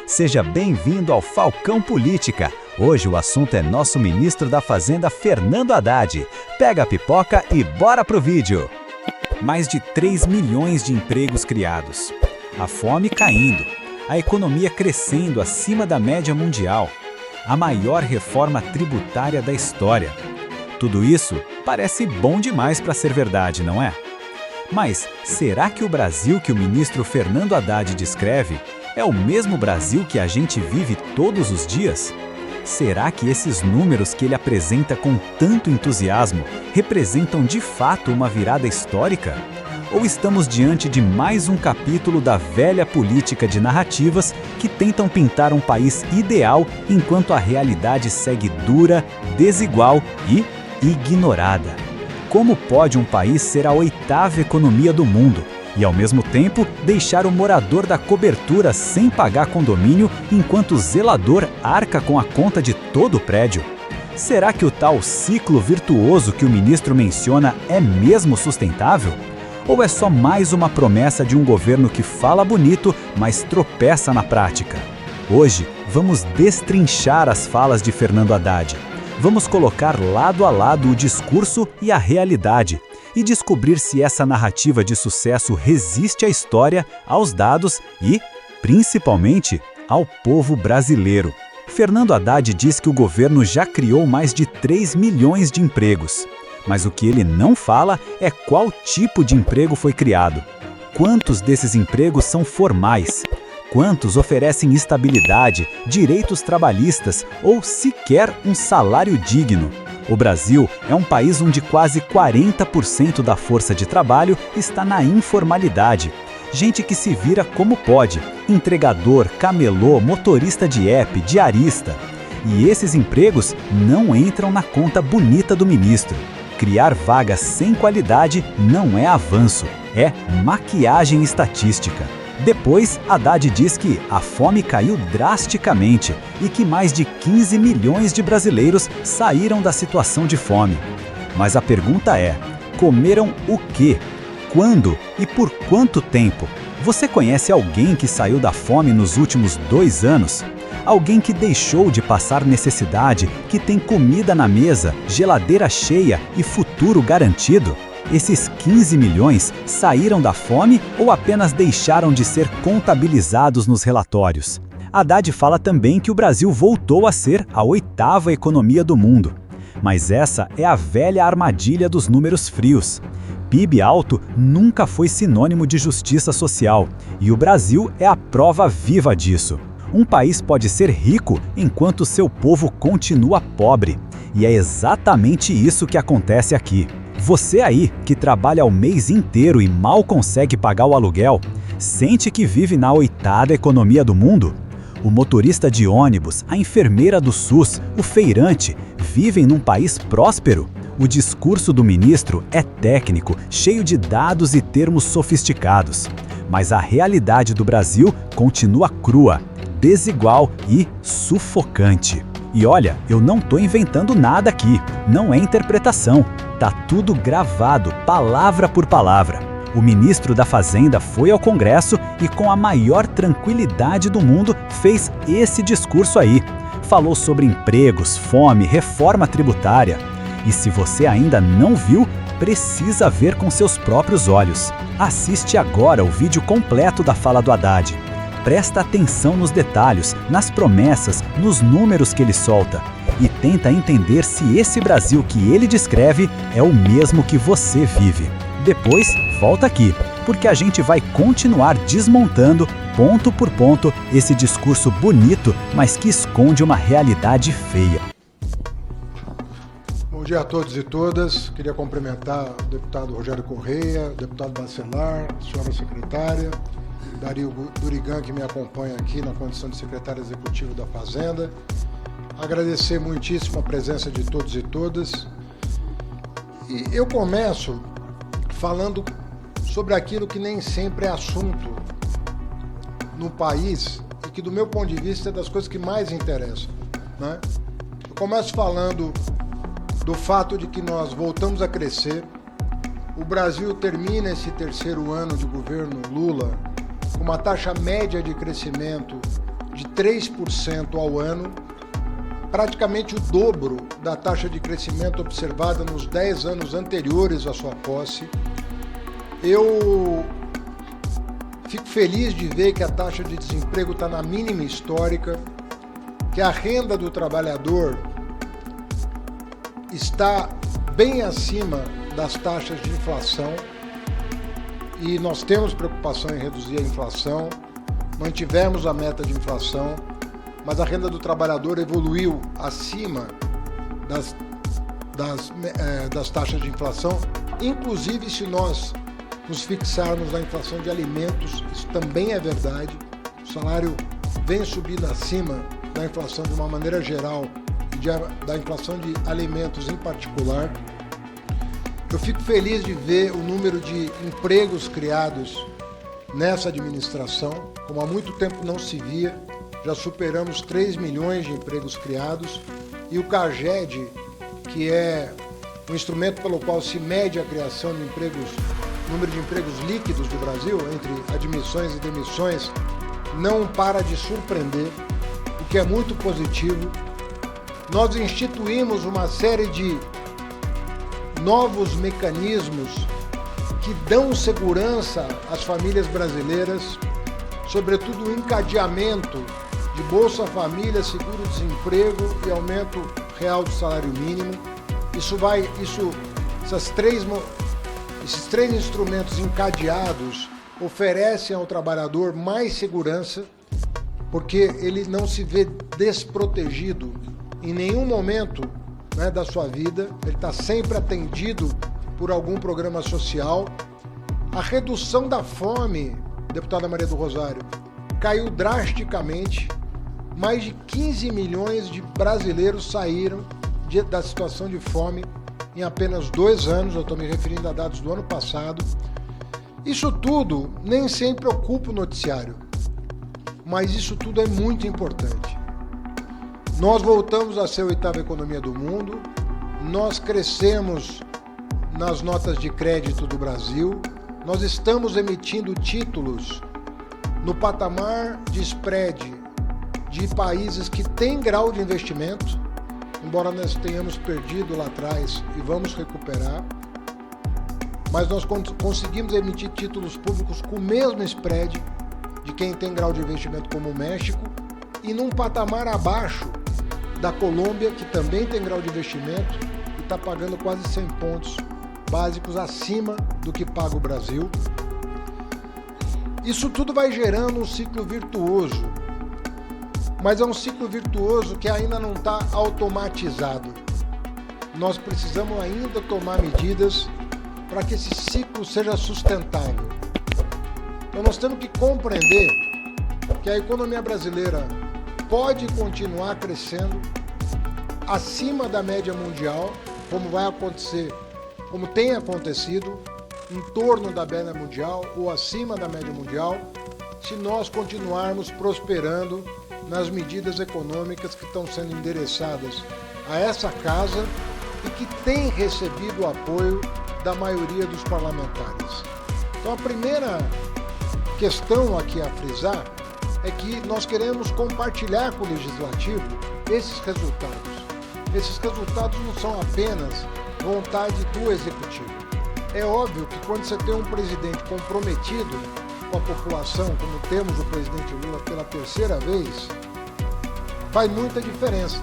Seja bem-vindo ao Falcão Política. Hoje o assunto é nosso ministro da Fazenda, Fernando Haddad. Pega a pipoca e bora pro vídeo. Mais de 3 milhões de empregos criados. A fome caindo. A economia crescendo acima da média mundial. A maior reforma tributária da história. Tudo isso parece bom demais para ser verdade, não é? Mas será que o Brasil que o ministro Fernando Haddad descreve é o mesmo Brasil que a gente vive todos os dias? Será que esses números que ele apresenta com tanto entusiasmo representam de fato uma virada histórica? Ou estamos diante de mais um capítulo da velha política de narrativas que tentam pintar um país ideal enquanto a realidade segue dura, desigual e ignorada? Como pode um país ser a 8ª economia do mundo e, ao mesmo tempo, deixar o morador da cobertura sem pagar condomínio enquanto o zelador arca com a conta de todo o prédio? Será que o tal ciclo virtuoso que o ministro menciona é mesmo sustentável? Ou é só mais uma promessa de um governo que fala bonito, mas tropeça na prática? Hoje, vamos destrinchar as falas de Fernando Haddad. Vamos colocar lado a lado o discurso e a realidade e descobrir se essa narrativa de sucesso resiste à história, aos dados e, principalmente, ao povo brasileiro. Fernando Haddad diz que o governo já criou mais de 3 milhões de empregos. Mas o que ele não fala é qual tipo de emprego foi criado. Quantos desses empregos são formais? Quantos oferecem estabilidade, direitos trabalhistas ou sequer um salário digno? O Brasil é um país onde quase 40% da força de trabalho está na informalidade. Gente que se vira como pode, entregador, camelô, motorista de app, diarista. E esses empregos não entram na conta bonita do ministro. Criar vagas sem qualidade não é avanço, é maquiagem estatística. Depois, Haddad diz que a fome caiu drasticamente e que mais de 15 milhões de brasileiros saíram da situação de fome. Mas a pergunta é: comeram o quê? Quando e por quanto tempo? Você conhece alguém que saiu da fome nos últimos 2 anos? Alguém que deixou de passar necessidade, que tem comida na mesa, geladeira cheia e futuro garantido? Esses 15 milhões saíram da fome ou apenas deixaram de ser contabilizados nos relatórios? Haddad fala também que o Brasil voltou a ser a 8ª economia do mundo. Mas essa é a velha armadilha dos números frios. PIB alto nunca foi sinônimo de justiça social, e o Brasil é a prova viva disso. Um país pode ser rico enquanto seu povo continua pobre, e é exatamente isso que acontece aqui. Você aí, que trabalha o mês inteiro e mal consegue pagar o aluguel, sente que vive na 8ª economia do mundo? O motorista de ônibus, a enfermeira do SUS, o feirante, vivem num país próspero? O discurso do ministro é técnico, cheio de dados e termos sofisticados. Mas a realidade do Brasil continua crua, desigual e sufocante. E olha, eu não estou inventando nada aqui, não é interpretação. Tá tudo gravado, palavra por palavra. O ministro da Fazenda foi ao Congresso e, com a maior tranquilidade do mundo, fez esse discurso aí. Falou sobre empregos, fome, reforma tributária. E se você ainda não viu, precisa ver com seus próprios olhos. Assiste agora o vídeo completo da fala do Haddad. Presta atenção nos detalhes, nas promessas, nos números que ele solta. E tenta entender se esse Brasil que ele descreve é o mesmo que você vive. Depois, volta aqui, porque a gente vai continuar desmontando, ponto por ponto, esse discurso bonito, mas que esconde uma realidade feia. Bom dia a todos e todas. Queria cumprimentar o deputado Rogério Correia, o deputado Bacelar, a senhora secretária, Dario Durigan, que me acompanha aqui na condição de secretário executivo da Fazenda. Agradecer muitíssimo a presença de todos e todas. E eu começo falando sobre aquilo que nem sempre é assunto no país e que, do meu ponto de vista, é das coisas que mais interessam, né? Eu começo falando do fato de que nós voltamos a crescer. O Brasil termina esse 3º ano de governo Lula com uma taxa média de crescimento de 3% ao ano, praticamente o dobro da taxa de crescimento observada nos 10 anos anteriores à sua posse. Eu fico feliz de ver que a taxa de desemprego está na mínima histórica, que a renda do trabalhador está bem acima das taxas de inflação e nós temos preocupação em reduzir a inflação, mantivemos a meta de inflação, mas a renda do trabalhador evoluiu acima das taxas de inflação, inclusive se nós nos fixarmos na inflação de alimentos, isso também é verdade, o salário vem subindo acima da inflação de uma maneira geral e da inflação de alimentos em particular. Eu fico feliz de ver o número de empregos criados nessa administração, como há muito tempo não se via, já superamos 3 milhões de empregos criados e o CAGED, que é um instrumento pelo qual se mede a criação de empregos, número de empregos líquidos do Brasil, entre admissões e demissões, não para de surpreender, o que é muito positivo. Nós instituímos uma série de novos mecanismos que dão segurança às famílias brasileiras, sobretudo o encadeamento de Bolsa Família, seguro-desemprego e aumento real do salário mínimo. Esses três instrumentos encadeados oferecem ao trabalhador mais segurança, porque ele não se vê desprotegido em nenhum momento, né, da sua vida, ele está sempre atendido por algum programa social. A redução da fome, deputada Maria do Rosário, caiu drasticamente. Mais de 15 milhões de brasileiros saíram da situação de fome em apenas 2 anos, eu estou me referindo a dados do ano passado. Isso tudo nem sempre ocupa o noticiário, mas isso tudo é muito importante. Nós voltamos a ser a 8ª economia do mundo, nós crescemos nas notas de crédito do Brasil, nós estamos emitindo títulos no patamar de spread de países que têm grau de investimento, embora nós tenhamos perdido lá atrás e vamos recuperar, mas nós conseguimos emitir títulos públicos com o mesmo spread de quem tem grau de investimento como o México e num patamar abaixo da Colômbia, que também tem grau de investimento e está pagando quase 100 pontos básicos acima do que paga o Brasil. Isso tudo vai gerando um ciclo virtuoso, mas é um ciclo virtuoso que ainda não está automatizado. Nós precisamos ainda tomar medidas para que esse ciclo seja sustentável. Então nós temos que compreender que a economia brasileira pode continuar crescendo acima da média mundial, como vai acontecer, como tem acontecido, em torno da média mundial ou acima da média mundial, se nós continuarmos prosperando nas medidas econômicas que estão sendo endereçadas a essa casa e que tem recebido o apoio da maioria dos parlamentares. Então a primeira questão aqui a frisar é que nós queremos compartilhar com o Legislativo esses resultados. Esses resultados não são apenas vontade do Executivo. É óbvio que quando você tem um presidente comprometido com a população, como temos o presidente Lula pela 3ª vez, faz muita diferença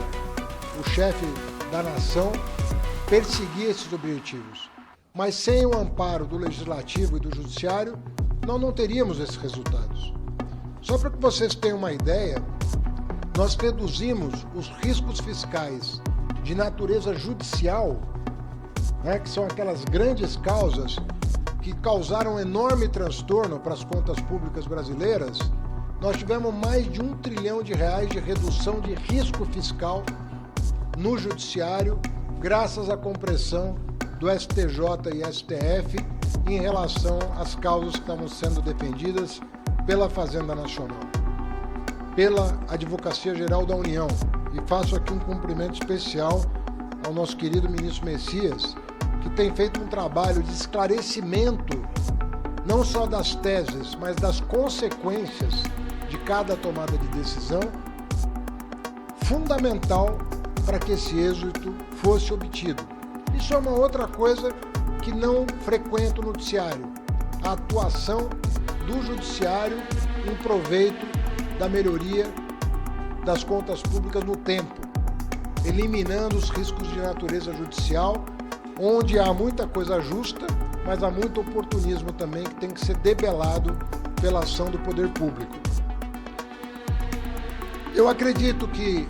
o chefe da nação perseguir esses objetivos. Mas sem o amparo do Legislativo e do Judiciário, nós não teríamos esses resultados. Só para que vocês tenham uma ideia, nós reduzimos os riscos fiscais de natureza judicial, né, que são aquelas grandes causas que causaram enorme transtorno para as contas públicas brasileiras. Nós tivemos mais de R$1 trilhão de redução de risco fiscal no judiciário, graças à compressão do STJ e STF em relação às causas que estavam sendo defendidas pela Fazenda Nacional, pela Advocacia Geral da União. E faço aqui um cumprimento especial ao nosso querido ministro Messias, que tem feito um trabalho de esclarecimento não só das teses, mas das consequências de cada tomada de decisão, fundamental para que esse êxito fosse obtido. Isso é uma outra coisa que não frequenta o noticiário, a atuação do judiciário em proveito da melhoria das contas públicas no tempo, eliminando os riscos de natureza judicial, onde há muita coisa justa, mas há muito oportunismo também que tem que ser debelado pela ação do poder público. Eu acredito que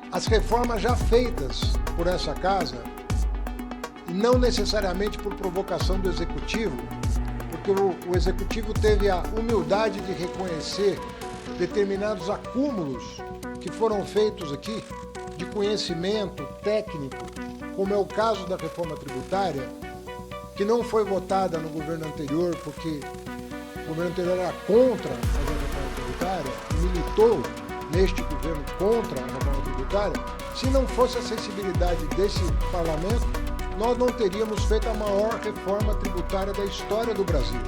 as reformas já feitas por essa casa, e não necessariamente por provocação do Executivo, porque o Executivo teve a humildade de reconhecer determinados acúmulos que foram feitos aqui, de conhecimento técnico, como é o caso da reforma tributária, que não foi votada no governo anterior, porque o governo anterior era contra a reforma tributária, militou neste governo contra a reforma tributária. Se não fosse a sensibilidade desse parlamento, nós não teríamos feito a maior reforma tributária da história do Brasil.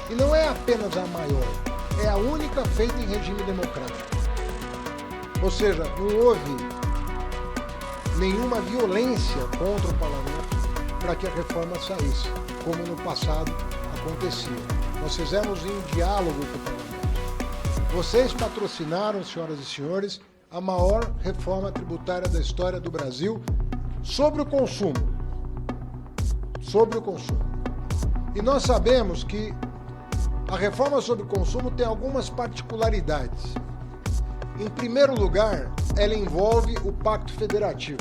E não é apenas a maior, é a única feita em regime democrático. Ou seja, não houve nenhuma violência contra o parlamento para que a reforma saísse, como no passado acontecia. Nós fizemos em diálogo com o parlamento. Vocês patrocinaram, senhoras e senhores, a maior reforma tributária da história do Brasil sobre o consumo. Sobre o consumo. E nós sabemos que a reforma sobre o consumo tem algumas particularidades. Em primeiro lugar, ela envolve o Pacto Federativo.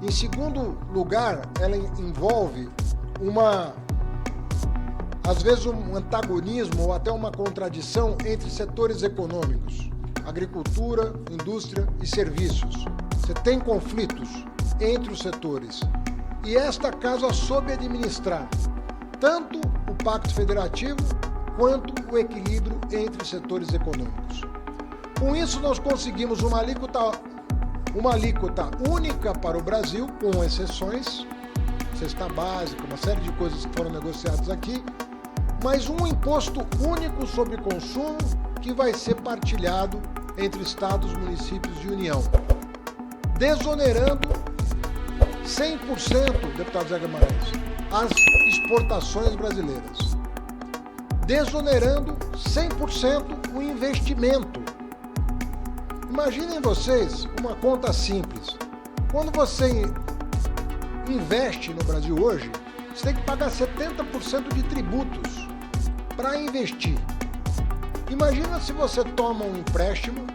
Em segundo lugar, ela envolve às vezes um antagonismo ou até uma contradição entre setores econômicos, agricultura, indústria e serviços. Você tem conflitos entre os setores. E esta casa soube administrar tanto o Pacto Federativo quanto o equilíbrio entre os setores econômicos. Com isso, nós conseguimos uma alíquota única para o Brasil, com exceções, cesta básica, uma série de coisas que foram negociadas aqui, mas um imposto único sobre consumo que vai ser partilhado entre estados, municípios e União, desonerando 100%, deputado Zé Guimarães, as exportações brasileiras, desonerando 100% o investimento. Imaginem vocês uma conta simples. Quando você investe no Brasil hoje, você tem que pagar 70% de tributos para investir. Imagina se você toma um empréstimo,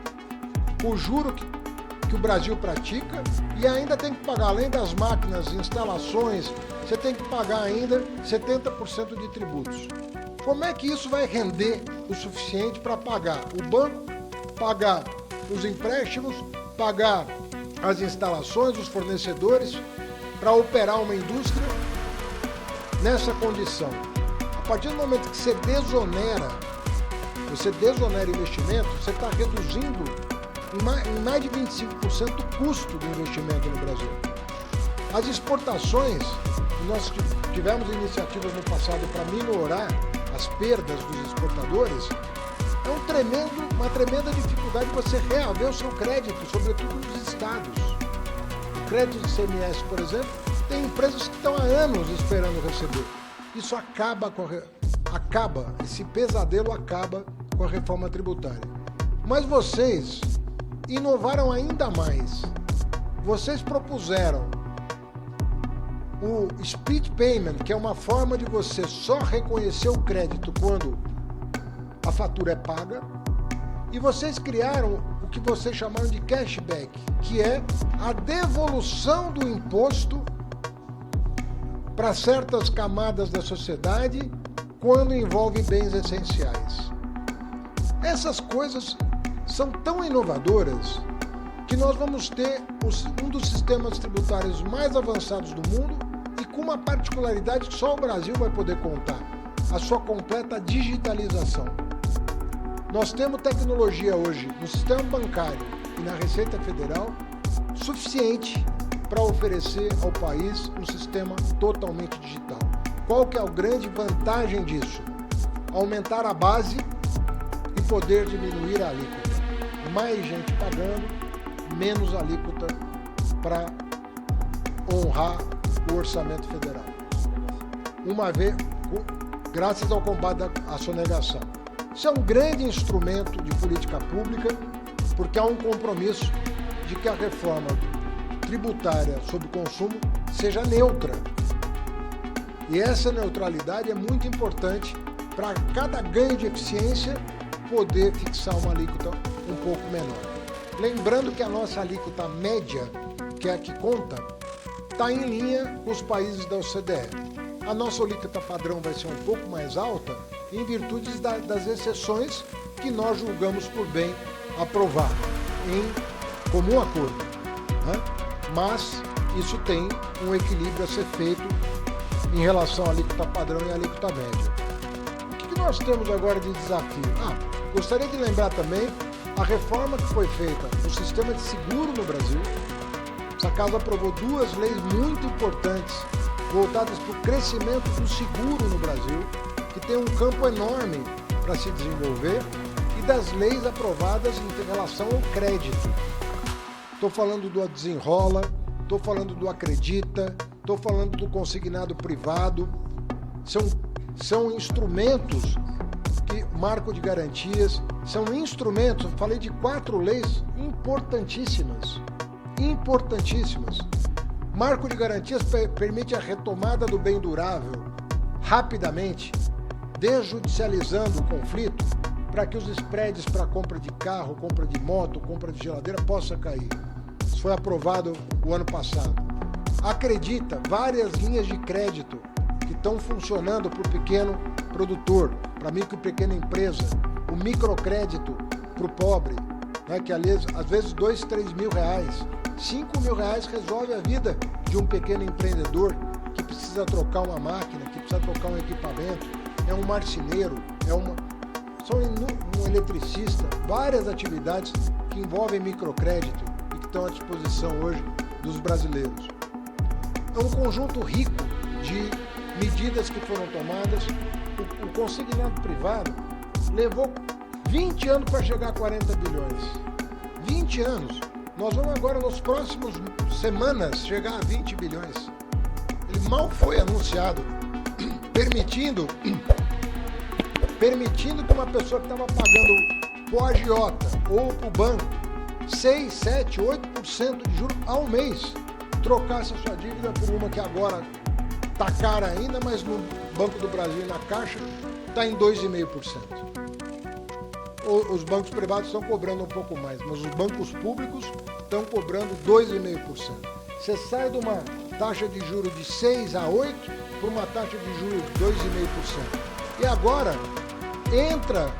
o juro que o Brasil pratica, e ainda tem que pagar, além das máquinas, instalações, você tem que pagar ainda 70% de tributos. Como é que isso vai render o suficiente para pagar o banco, pagar os empréstimos, pagar as instalações, os fornecedores, para operar uma indústria nessa condição? A partir do momento que você desonera investimento, você está reduzindo em mais de 25% o custo do investimento no Brasil. As exportações, nós tivemos iniciativas no passado para minorar as perdas dos exportadores, é uma tremenda dificuldade você reaver o seu crédito, sobretudo nos estados. O crédito de CMS, por exemplo, tem empresas que estão há anos esperando receber. Isso esse pesadelo acaba com a reforma tributária. Mas vocês inovaram ainda mais. Vocês propuseram o speed payment, que é uma forma de você só reconhecer o crédito quando a fatura é paga, e vocês criaram o que vocês chamaram de cashback, que é a devolução do imposto para certas camadas da sociedade quando envolve bens essenciais. Essas coisas são tão inovadoras que nós vamos ter um dos sistemas tributários mais avançados do mundo e com uma particularidade que só o Brasil vai poder contar: a sua completa digitalização. Nós temos tecnologia hoje no sistema bancário e na Receita Federal suficiente para oferecer ao país um sistema totalmente digital. Qual que é a grande vantagem disso? Aumentar a base e poder diminuir a alíquota. Mais gente pagando, menos alíquota para honrar o orçamento federal. Uma vez, graças ao combate à sonegação. Isso é um grande instrumento de política pública, porque há um compromisso de que a reforma tributária sobre o consumo seja neutra. E essa neutralidade é muito importante para cada ganho de eficiência poder fixar uma alíquota um pouco menor. Lembrando que a nossa alíquota média, que é a que conta, está em linha com os países da OCDE. A nossa alíquota padrão vai ser um pouco mais alta em virtude das exceções que nós julgamos por bem aprovar em comum acordo, né? Mas isso tem um equilíbrio a ser feito em relação à alíquota padrão e à alíquota média. O que nós temos agora de desafio? Gostaria de lembrar também a reforma que foi feita no sistema de seguro no Brasil. Essa casa aprovou duas leis muito importantes voltadas para o crescimento do seguro no Brasil, que tem um campo enorme para se desenvolver, e das leis aprovadas em relação ao crédito. Estou falando do Desenrola, estou falando do Acredita, estou falando do consignado privado. São instrumentos que marco de garantias, são instrumentos, eu falei de 4 leis importantíssimas. Marco de garantias permite a retomada do bem durável rapidamente, desjudicializando o conflito, para que os spreads para compra de carro, compra de moto, compra de geladeira possa cair. Isso foi aprovado o ano passado. Acredita, várias linhas de crédito que estão funcionando para o pequeno produtor, para a micro e pequena empresa, o microcrédito para o pobre, né, que às vezes 2, 3 mil reais, 5 mil reais resolve a vida de um pequeno empreendedor que precisa trocar uma máquina, que precisa trocar um equipamento, é um marceneiro, são um eletricista, várias atividades que envolvem microcrédito e que estão à disposição hoje dos brasileiros. É um conjunto rico de medidas que foram tomadas. O consignado privado levou 20 anos para chegar a 40 bilhões. 20 anos. Nós vamos agora, nos próximos semanas, chegar a 20 bilhões. Ele mal foi anunciado, permitindo que uma pessoa que estava pagando para o agiota ou para o banco 6, 7, 8% de juros ao mês, trocasse a sua dívida por uma que agora está cara ainda, mas no Banco do Brasil e na Caixa está em 2,5%. Os bancos privados estão cobrando um pouco mais, mas os bancos públicos estão cobrando 2,5%. Você sai de uma taxa de juros de 6 a 8 para uma taxa de juros de 2,5%. E agora entra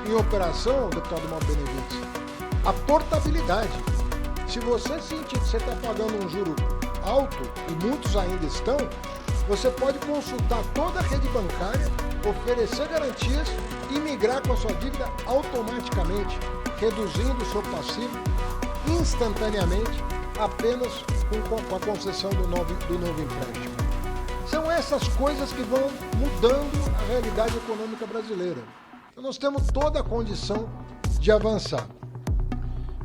em operação, deputado Mauro Benevides, a portabilidade. Se você sentir que você está pagando um juro alto, e muitos ainda estão, você pode consultar toda a rede bancária, oferecer garantias e migrar com a sua dívida automaticamente, reduzindo o seu passivo instantaneamente, apenas com a concessão do novo empréstimo. São essas coisas que vão mudando a realidade econômica brasileira. Então nós temos toda a condição de avançar.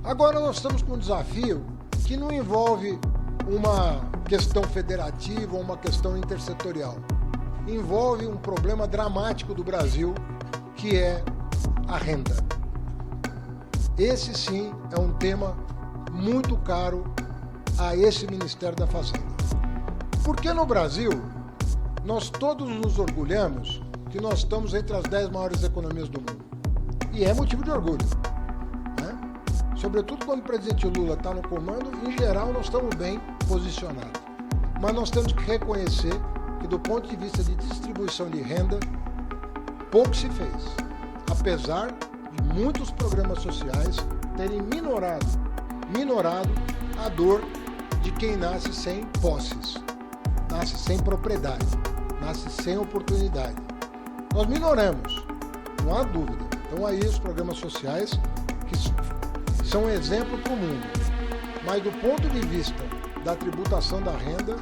Agora nós estamos com um desafio que não envolve uma questão federativa ou uma questão intersetorial. Envolve um problema dramático do Brasil, que é a renda. Esse sim é um tema muito caro a esse Ministério da Fazenda. Porque no Brasil, nós todos nos orgulhamos que nós estamos entre as 10 maiores economias do mundo. E é motivo de orgulho, né? Sobretudo quando o presidente Lula está no comando, em geral nós estamos bem posicionados. Mas nós temos que reconhecer que do ponto de vista de distribuição de renda, pouco se fez. Apesar de muitos programas sociais terem minorado a dor de quem nasce sem posses, nasce sem propriedade, nasce sem oportunidade. Nós minoramos, não há dúvida. Então aí os programas sociais que são um exemplo para o mundo. Mas do ponto de vista da tributação da renda,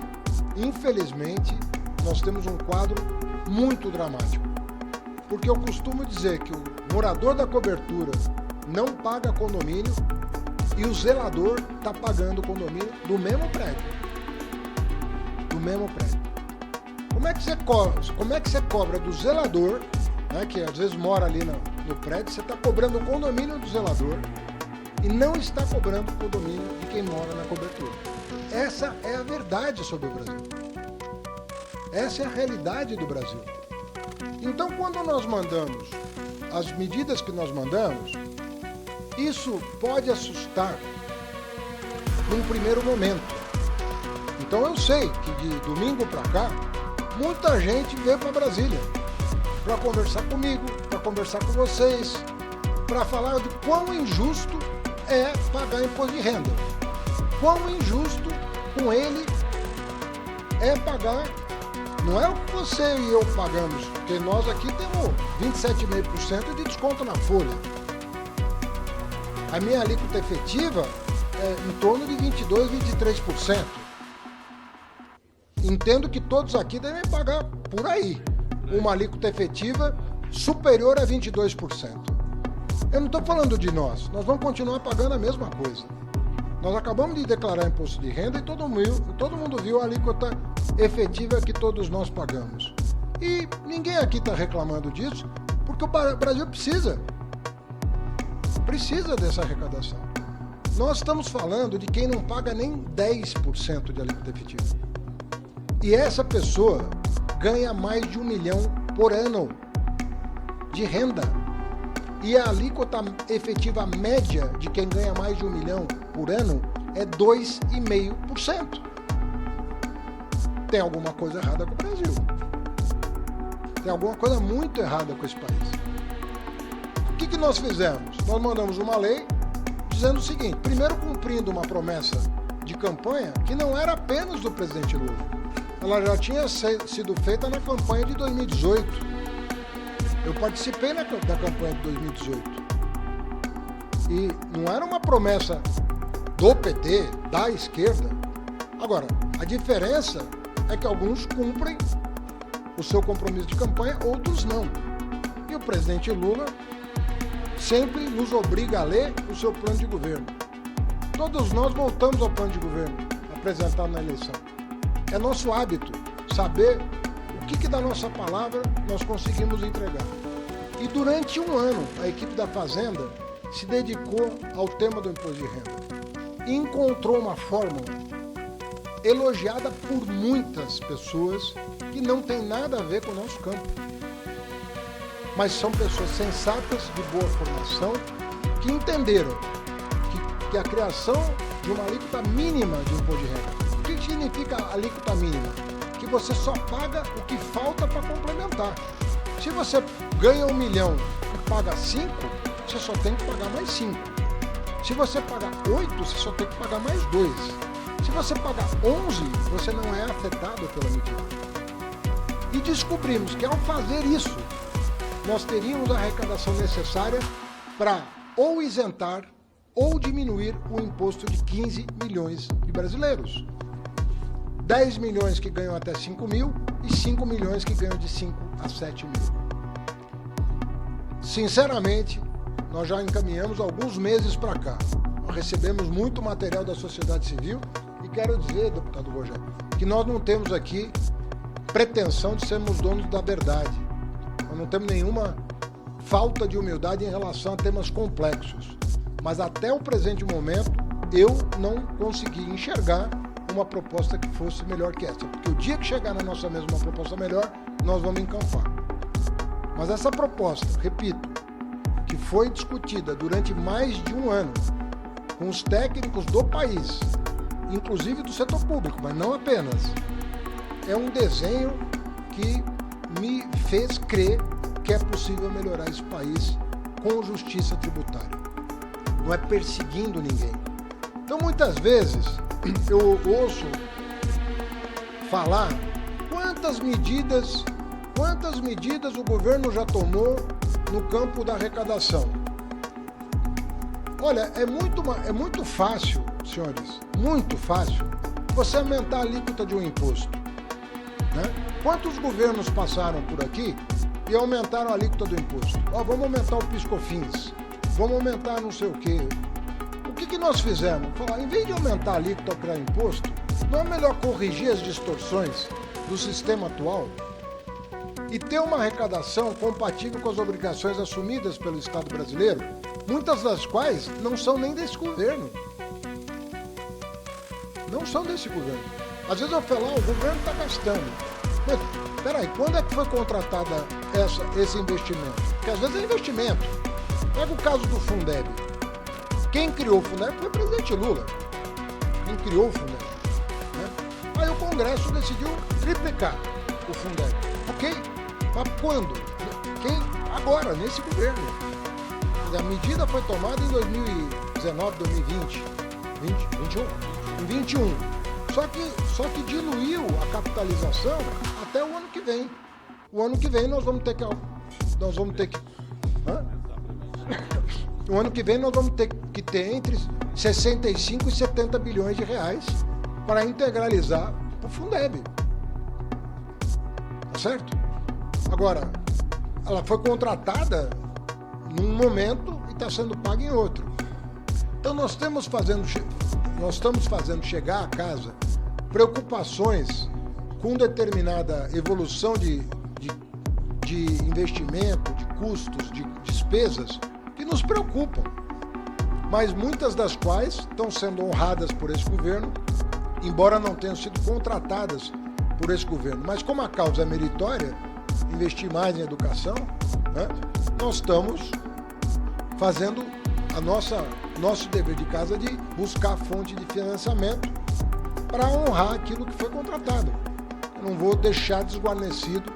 infelizmente, nós temos um quadro muito dramático. porque eu costumo dizer que o morador da cobertura não paga condomínio e o zelador está pagando o condomínio do mesmo prédio. Do mesmo prédio. Como é que você cobra do zelador, né, que às vezes mora ali no prédio, você está cobrando o condomínio do zelador e não está cobrando o condomínio de quem mora na cobertura. Essa é a verdade sobre o Brasil. Essa é a realidade do Brasil. Então, quando nós mandamos as medidas que nós mandamos, isso pode assustar num primeiro momento. Então eu sei que de domingo para cá, muita gente veio para Brasília para conversar comigo, para conversar com vocês, para falar de quão injusto é pagar imposto de renda. Quão injusto com ele é pagar, não é o que você e eu pagamos, porque nós aqui temos 27,5% de desconto na folha. A minha alíquota efetiva é em torno de 22%, 23%. Entendo que todos aqui devem pagar por aí uma alíquota efetiva superior a 22%. Eu não estou falando de nós vamos continuar pagando a mesma coisa. Nós acabamos de declarar imposto de renda e todo mundo viu a alíquota efetiva que todos nós pagamos. E ninguém aqui está reclamando disso, porque o Brasil precisa dessa arrecadação. Nós estamos falando de quem não paga nem 10% de alíquota efetiva. E essa pessoa ganha mais de 1 milhão por ano de renda. E a alíquota efetiva média de quem ganha mais de 1 milhão por ano é 2,5%. Tem alguma coisa errada com o Brasil. Tem alguma coisa muito errada com esse país. O que nós fizemos? Nós mandamos uma lei dizendo o seguinte: primeiro, cumprindo uma promessa de campanha que não era apenas do presidente Lula. Ela já tinha sido feita na campanha de 2018. Eu participei da campanha de 2018. E não era uma promessa do PT, da esquerda. Agora, a diferença é que alguns cumprem o seu compromisso de campanha, outros não. E o presidente Lula sempre nos obriga a ler o seu plano de governo. Todos nós voltamos ao plano de governo apresentado na eleição. É nosso hábito saber o que da nossa palavra nós conseguimos entregar. E durante um ano, a equipe da Fazenda se dedicou ao tema do imposto de renda. E encontrou uma fórmula elogiada por muitas pessoas que não tem nada a ver com o nosso campo. Mas são pessoas sensatas, de boa formação, que entenderam que a criação de uma alíquota mínima de imposto de renda. O que significa alíquota mínima? Que você só paga o que falta para complementar. Se você ganha 1 milhão e paga 5, você só tem que pagar mais 5. Se você pagar 8, você só tem que pagar mais 2. Se você pagar 11, você não é afetado pela medida. E descobrimos que ao fazer isso, nós teríamos a arrecadação necessária para ou isentar ou diminuir o imposto de 15 milhões de brasileiros. 10 milhões que ganham até 5 mil e 5 milhões que ganham de 5 a 7 mil. Sinceramente, nós já encaminhamos alguns meses para cá. Nós recebemos muito material da sociedade civil e quero dizer, deputado Rogério, que nós não temos aqui pretensão de sermos donos da verdade. Nós não temos nenhuma falta de humildade em relação a temas complexos. Mas até o presente momento, eu não consegui enxergar uma proposta que fosse melhor que essa. Porque o dia que chegar na nossa mesa uma proposta melhor, nós vamos encampar. Mas essa proposta, repito, que foi discutida durante mais de um ano com os técnicos do país, inclusive do setor público, mas não apenas, é um desenho que me fez crer que é possível melhorar esse país com justiça tributária. Não é perseguindo ninguém. Então, muitas vezes, eu ouço falar quantas medidas o governo já tomou no campo da arrecadação. Olha, é muito fácil, senhores, muito fácil, você aumentar a alíquota de um imposto. Né? Quantos governos passaram por aqui e aumentaram a alíquota do imposto. Vamos aumentar o PIS/COFINS, vamos aumentar não sei o quê. O que nós fizemos? Falar, em vez de aumentar a alíquota ou criar imposto, não é melhor corrigir as distorções do sistema atual e ter uma arrecadação compatível com as obrigações assumidas pelo Estado brasileiro, muitas das quais não são nem desse governo. Não são desse governo. Às vezes eu falo, o governo está gastando. Mas, peraí, quando é que foi contratada esse investimento? Porque às vezes é investimento. Pega o caso do Fundeb. Quem criou o Fundeb foi o presidente Lula. Quem criou o Fundeb. Né? Aí o Congresso decidiu triplicar o Fundeb. Ok? Mas quando? Agora, nesse governo. A medida foi tomada em 2019, 2020, 21. Em 21. Só que diluiu a capitalização até o ano que vem. O ano que vem nós vamos ter que O ano que vem nós vamos ter que ter entre 65 e 70 bilhões de reais para integralizar o Fundeb. Tá certo? Agora, ela foi contratada num momento e está sendo paga em outro. Então nós estamos fazendo chegar à casa preocupações com determinada evolução de investimento, de custos, de despesas que nos preocupam, mas muitas das quais estão sendo honradas por esse governo, embora não tenham sido contratadas por esse governo. Mas como a causa é meritória, investir mais em educação, né, nós estamos fazendo nosso dever de casa de buscar fonte de financiamento para honrar aquilo que foi contratado. Eu não vou deixar desguarnecido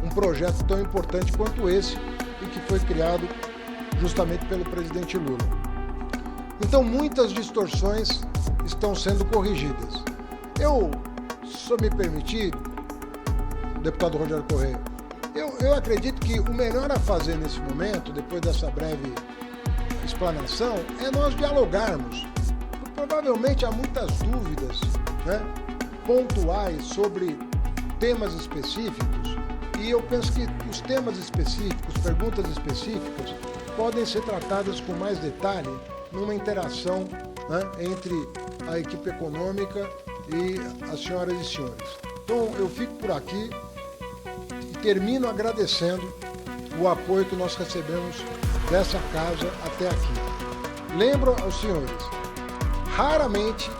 um projeto tão importante quanto esse e que foi criado justamente pelo presidente Lula. Então, muitas distorções estão sendo corrigidas. Se eu me permitir, deputado Rogério Correia, eu acredito que o melhor a fazer nesse momento, depois dessa breve explanação, é nós dialogarmos. Provavelmente há muitas dúvidas, né, pontuais sobre temas específicos, e eu penso que os temas específicos, perguntas específicas, podem ser tratadas com mais detalhe numa interação, né, entre a equipe econômica e as senhoras e senhores. Então, eu fico por aqui e termino agradecendo o apoio que nós recebemos dessa casa até aqui. Lembro aos senhores, raramente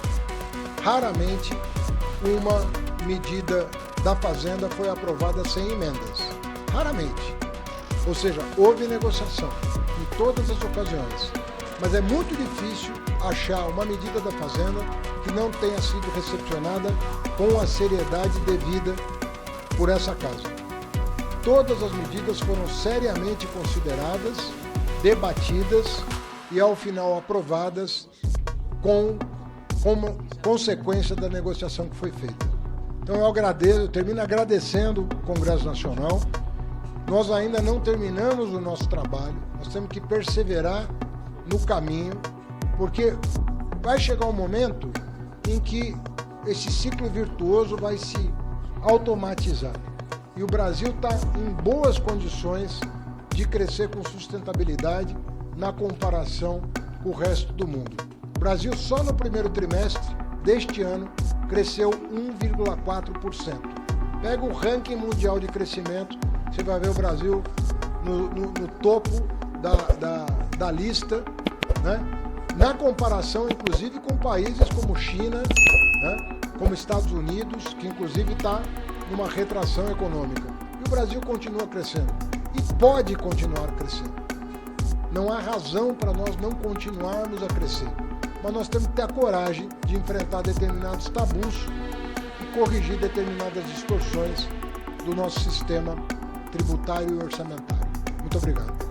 uma medida da Fazenda foi aprovada sem emendas. Raramente. Ou seja, houve negociação em todas as ocasiões. Mas é muito difícil achar uma medida da Fazenda que não tenha sido recepcionada com a seriedade devida por essa casa. Todas as medidas foram seriamente consideradas, debatidas e, ao final, aprovadas como consequência da negociação que foi feita. Então eu termino agradecendo o Congresso Nacional. Nós ainda não terminamos o nosso trabalho, nós temos que perseverar no caminho, porque vai chegar um momento em que esse ciclo virtuoso vai se automatizar. E o Brasil está em boas condições de crescer com sustentabilidade na comparação com o resto do mundo. O Brasil só no primeiro trimestre deste ano cresceu 1,4%. Pega o ranking mundial de crescimento, você vai ver o Brasil no topo da lista, né? Na comparação, inclusive, com países como China, né? Como Estados Unidos, que inclusive está numa retração econômica. E o Brasil continua crescendo e pode continuar crescendo. Não há razão para nós não continuarmos a crescer. Mas nós temos que ter a coragem de enfrentar determinados tabus e corrigir determinadas distorções do nosso sistema tributário e orçamentário. Muito obrigado.